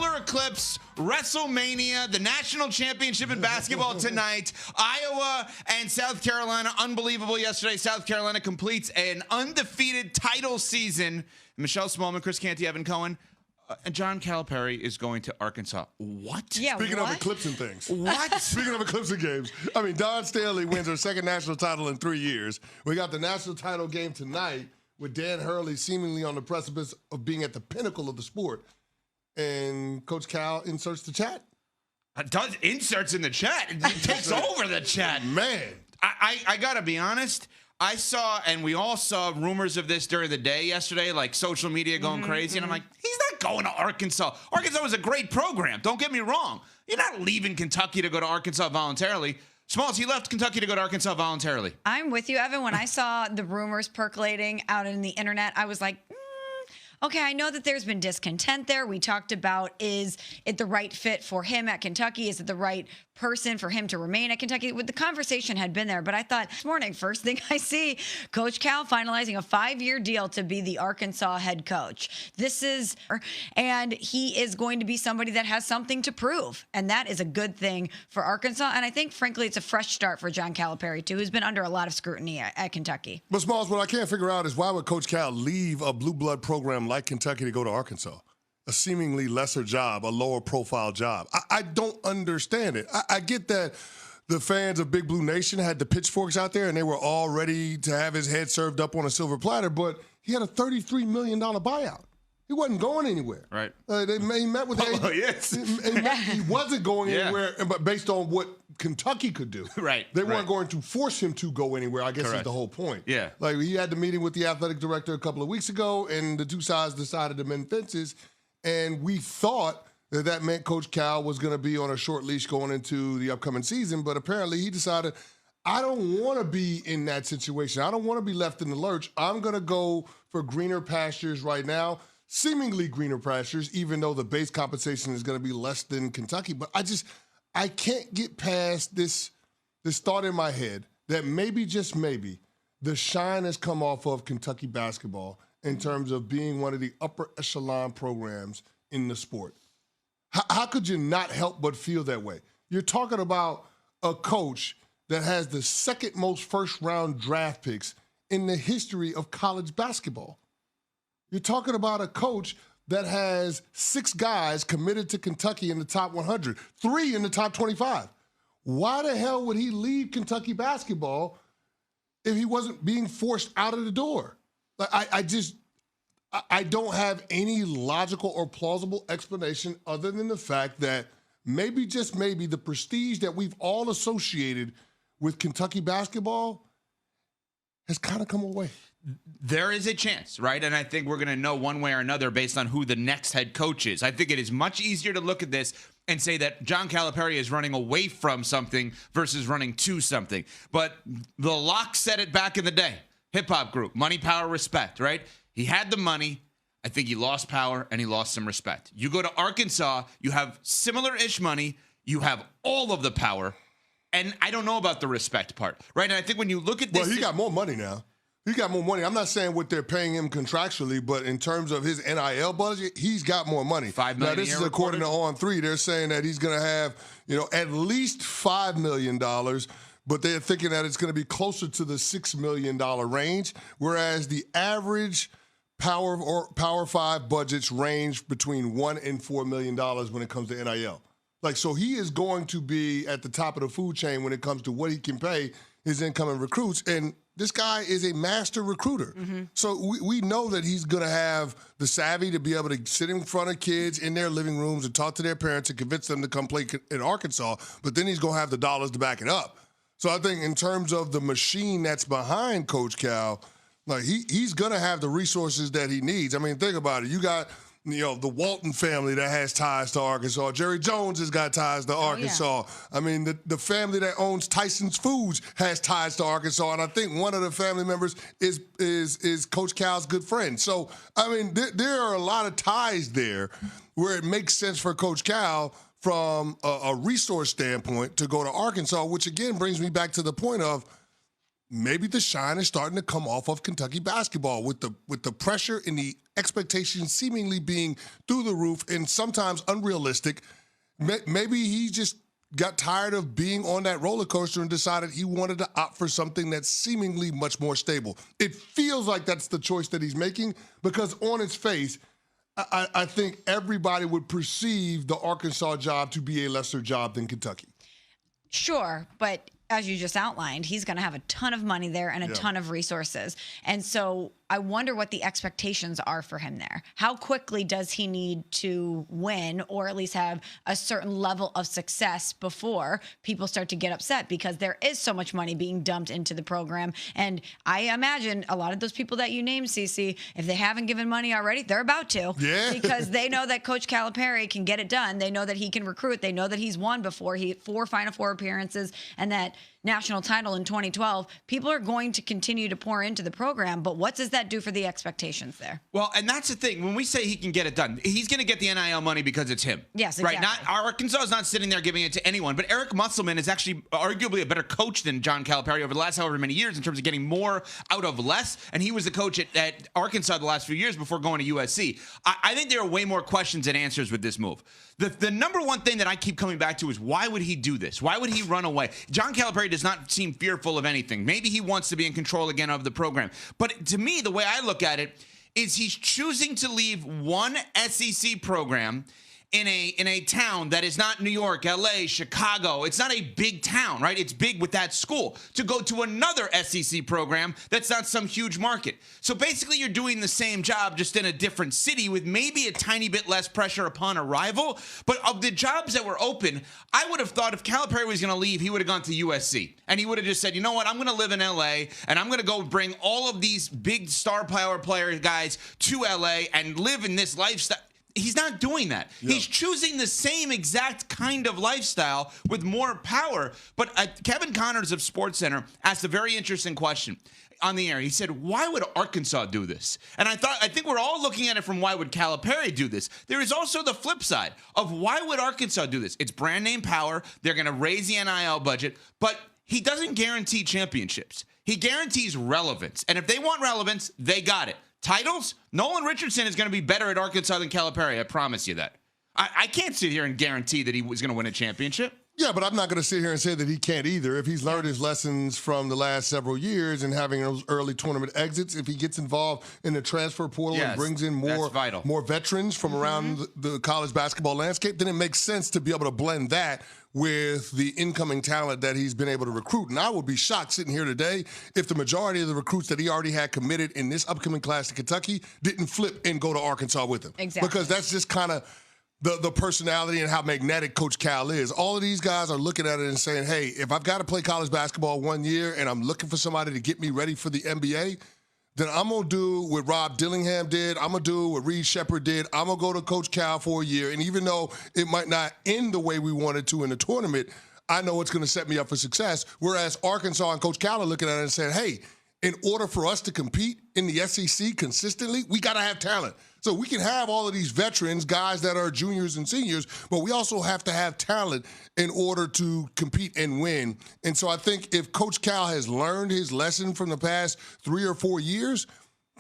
solar eclipse, WrestleMania, the national championship in basketball tonight, Iowa and South Carolina. Unbelievable yesterday. South Carolina completes an undefeated title season. Michelle Smallman, Chris Canty, Evan Cohen. And John Calipari is going to Arkansas. What? Yeah, Speaking of eclipsing things. What? Speaking of eclipsing games. I mean, Don Stanley wins her second national title in 3 years. We got the national title game tonight with Dan Hurley seemingly on the precipice of being at the pinnacle of the sport. And Coach Cal inserts the chat. Does inserts in the chat. It takes over the chat. Man. I got to be honest. I saw, and we all saw rumors of this during the day yesterday, like social media going crazy. And I'm like, he's not going to Arkansas. Arkansas was a great program. Don't get me wrong. You're not leaving Kentucky to go to Arkansas voluntarily. Smalls, he left Kentucky to go to Arkansas voluntarily. I'm with you, Evan. When I saw the rumors percolating out in the internet, I was like, okay, I know that there's been discontent there. We talked about, is it the right fit for him at Kentucky? Is it the right person for him to remain at Kentucky? The conversation had been there, but I thought this morning, first thing I see, Coach Cal finalizing a 5-year deal to be the Arkansas head coach. And he is going to be somebody that has something to prove, and that is a good thing for Arkansas. And I think, frankly, it's a fresh start for John Calipari, too, who's been under a lot of scrutiny at Kentucky. But Smalls, what I can't figure out is why would Coach Cal leave a blue blood program like Kentucky to go to Arkansas? A seemingly lesser job, a lower profile job. I don't understand it. I get that the fans of Big Blue Nation had the pitchforks out there and they were all ready to have his head served up on a silver platter, but he had a $33 million buyout. He wasn't going anywhere. Right. He met with yes. He wasn't going anywhere, but based on what Kentucky could do. Right. They weren't going to force him to go anywhere, I guess is the whole point. Yeah. Like, he had the meeting with the athletic director a couple of weeks ago, and the two sides decided to mend fences, and we thought that meant Coach Cal was going to be on a short leash going into the upcoming season, but apparently he decided, I don't want to be in that situation. I don't want to be left in the lurch. I'm going to go for greener pastures right now. Seemingly greener pastures, even though the base compensation is going to be less than Kentucky. But I can't get past this thought in my head that maybe, just maybe, the shine has come off of Kentucky basketball in terms of being one of the upper echelon programs in the sport. How could you not help but feel that way? You're talking about a coach that has the second most first-round draft picks in the history of college basketball. You're talking about a coach that has 6 guys committed to Kentucky in the top 100, 3 in the top 25. Why the hell would he leave Kentucky basketball if he wasn't being forced out of the door? Like, I don't have any logical or plausible explanation other than the fact that maybe, just maybe, the prestige that we've all associated with Kentucky basketball has kind of come away. There is a chance, right? And I think we're going to know one way or another based on who the next head coach is. I think it is much easier to look at this and say that John Calipari is running away from something versus running to something. But the Lock said it back in the day. Hip-hop group, money, power, respect, right? He had the money. I think he lost power and he lost some respect. You go to Arkansas, you have similar-ish money. You have all of the power. And I don't know about the respect part, right? And I think when you look at this... Well, he got more money now. He got more money. I'm not saying what they're paying him contractually, but in terms of his NIL budget, he's got more money. $5 million. Now, this is according to On3. They're saying that he's going to have, at least $5 million, but they're thinking that it's going to be closer to the $6 million range, whereas the average Power 5 budgets range between $1 and $4 million when it comes to NIL. So he is going to be at the top of the food chain when it comes to what he can pay his incoming recruits. And this guy is a master recruiter. Mm-hmm. So we know that he's going to have the savvy to be able to sit in front of kids in their living rooms and talk to their parents and convince them to come play in Arkansas, but then he's going to have the dollars to back it up. So I think in terms of the machine that's behind Coach Cal, he's going to have the resources that he needs. I mean, think about it. You got the Walton family that has ties to Arkansas. Jerry Jones has got ties to Arkansas. Yeah. I mean, the family that owns Tyson's Foods has ties to Arkansas, and I think one of the family members is Coach Cal's good friend. So, I mean, there are a lot of ties there where it makes sense for Coach Cal from a resource standpoint to go to Arkansas, which, again, brings me back to the point of maybe the shine is starting to come off of Kentucky basketball with the pressure and the expectations seemingly being through the roof and sometimes unrealistic. Maybe he just got tired of being on that roller coaster and decided he wanted to opt for something that's seemingly much more stable. It feels like that's the choice that he's making because on its face, I think everybody would perceive the Arkansas job to be a lesser job than Kentucky. Sure, but as you just outlined, he's going to have a ton of money there and a ton of resources. And so I wonder what the expectations are for him there. How quickly does he need to win or at least have a certain level of success before people start to get upset because there is so much money being dumped into the program. And I imagine a lot of those people that you named, Cece, if they haven't given money already, they're about to. Yeah. Because they know that Coach Calipari can get it done. They know that he can recruit. They know that he's won before. He had 4 Final Four appearances and that national title in 2012. People are going to continue to pour into the program, but what does that do for the expectations there? Well, and that's the thing. When we say he can get it done, he's going to get the NIL money because it's him. Yes, exactly. Right? Arkansas is not sitting there giving it to anyone, but Eric Musselman is actually arguably a better coach than John Calipari over the last however many years in terms of getting more out of less, and he was the coach at Arkansas the last few years before going to USC. I think there are way more questions than answers with this move. The number one thing that I keep coming back to is why would he do this? Why would he run away? John Calipari does not seem fearful of anything. Maybe he wants to be in control again of the program. But to me, the way I look at it is he's choosing to leave one SEC program in a town that is not New York, LA, Chicago. It's not a big town, right? It's big with that school. To go to another SEC program that's not some huge market. So basically you're doing the same job just in a different city with maybe a tiny bit less pressure upon arrival. But of the jobs that were open, I would have thought if Calipari was going to leave, he would have gone to USC. And he would have just said, you know what, I'm going to live in LA and I'm going to go bring all of these big star power player guys to LA and live in this lifestyle. He's not doing that. Yeah. He's choosing the same exact kind of lifestyle with more power. But Kevin Connors of SportsCenter asked a very interesting question on the air. He said, why would Arkansas do this? And I think we're all looking at it from why would Calipari do this? There is also the flip side of why would Arkansas do this? It's brand name power. They're going to raise the NIL budget, but he doesn't guarantee championships. He guarantees relevance. And if they want relevance, they got it. Titles? Nolan Richardson is going to be better at Arkansas than Calipari. I promise you that. I can't sit here and guarantee that he was going to win a championship. Yeah, but I'm not going to sit here and say that he can't either. If he's learned his lessons from the last several years and having those early tournament exits, if he gets involved in the transfer portal and brings in more veterans from around the college basketball landscape, then it makes sense to be able to blend that with the incoming talent that he's been able to recruit. And I would be shocked sitting here today if the majority of the recruits that he already had committed in this upcoming class to Kentucky didn't flip and go to Arkansas with him. Exactly. Because that's just kind of the personality and how magnetic Coach Cal is. All of these guys are looking at it and saying, hey, if I've got to play college basketball 1 year and I'm looking for somebody to get me ready for the NBA, then I'm going to do what Rob Dillingham did. I'm going to do what Reed Shepherd did. I'm going to go to Coach Cal for a year. And even though it might not end the way we wanted to in the tournament, I know it's going to set me up for success. Whereas Arkansas and Coach Cal are looking at it and saying, hey, in order for us to compete in the SEC consistently, we got to have talent. So we can have all of these veterans, guys that are juniors and seniors, but we also have to have talent in order to compete and win. And so I think if Coach Cal has learned his lesson from the past 3 or 4 years,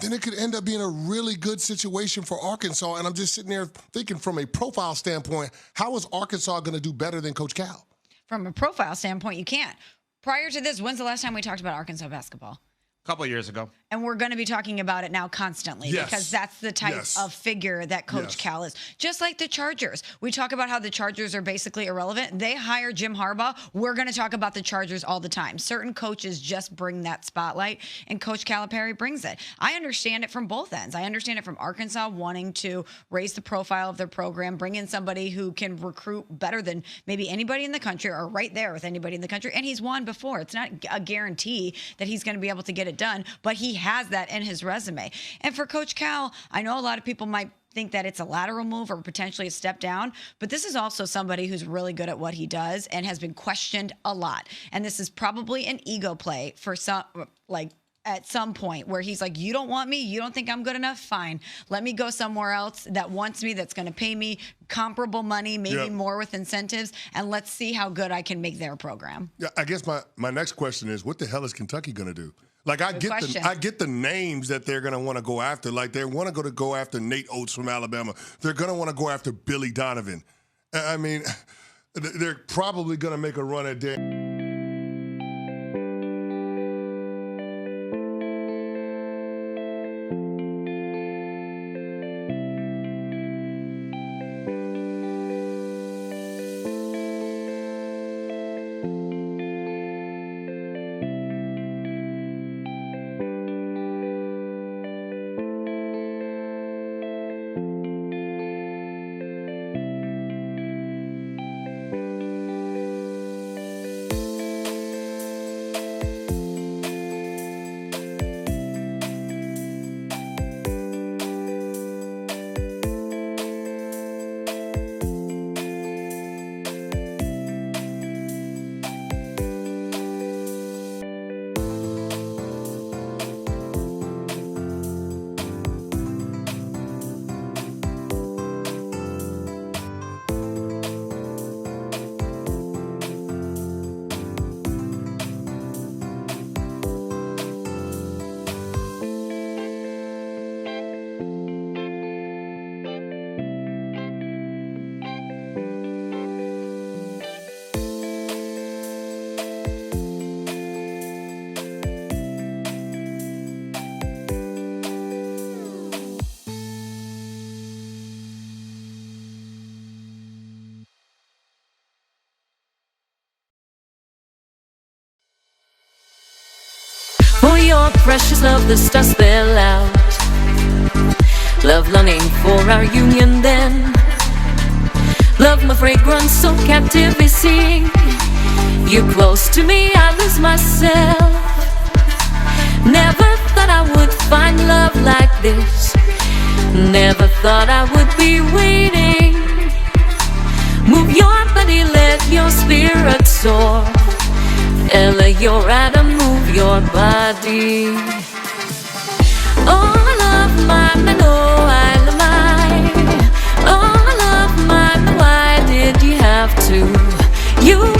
then it could end up being a really good situation for Arkansas. And I'm just sitting there thinking from a profile standpoint, how is Arkansas going to do better than Coach Cal? From a profile standpoint, you can't. Prior to this, when's the last time we talked about Arkansas basketball? A couple of years ago. And we're going to be talking about it now constantly because that's the type of figure that Coach Cal is. Just like the Chargers. We talk about how the Chargers are basically irrelevant. They hire Jim Harbaugh. We're going to talk about the Chargers all the time. Certain coaches just bring that spotlight, and Coach Calipari brings it. I understand it from both ends. I understand it from Arkansas wanting to raise the profile of their program, bring in somebody who can recruit better than maybe anybody in the country or right there with anybody in the country. And he's won before. It's not a guarantee that he's going to be able to get it done, but he has that in his resume. And for Coach Cal, I know a lot of people might think that it's a lateral move or potentially a step down, but this is also somebody who's really good at what he does and has been questioned a lot. And this is probably an ego play for some, like at some point where he's like, you don't want me? You don't think I'm good enough? Fine. Let me go somewhere else that wants me, that's going to pay me comparable money, maybe more with incentives, and let's see how good I can make their program. Yeah, I guess my next question is, what the hell is Kentucky going to do? Like, I get the names that they're going to want to go after. Like, they want to go after Nate Oates from Alabama. They're going to want to go after Billy Donovan. I mean, they're probably going to make a run at Dan. For your precious love, the stars fell out. Love longing for our union then. Love my fragrance so captivating. You close to me, I lose myself. Never thought I would find love like this. Never thought I would be waiting. Move your body, let your spirit soar. Ella, your atom, move your body. Oh, love mine, oh, I love mine. Oh, love mine, why did you have to? You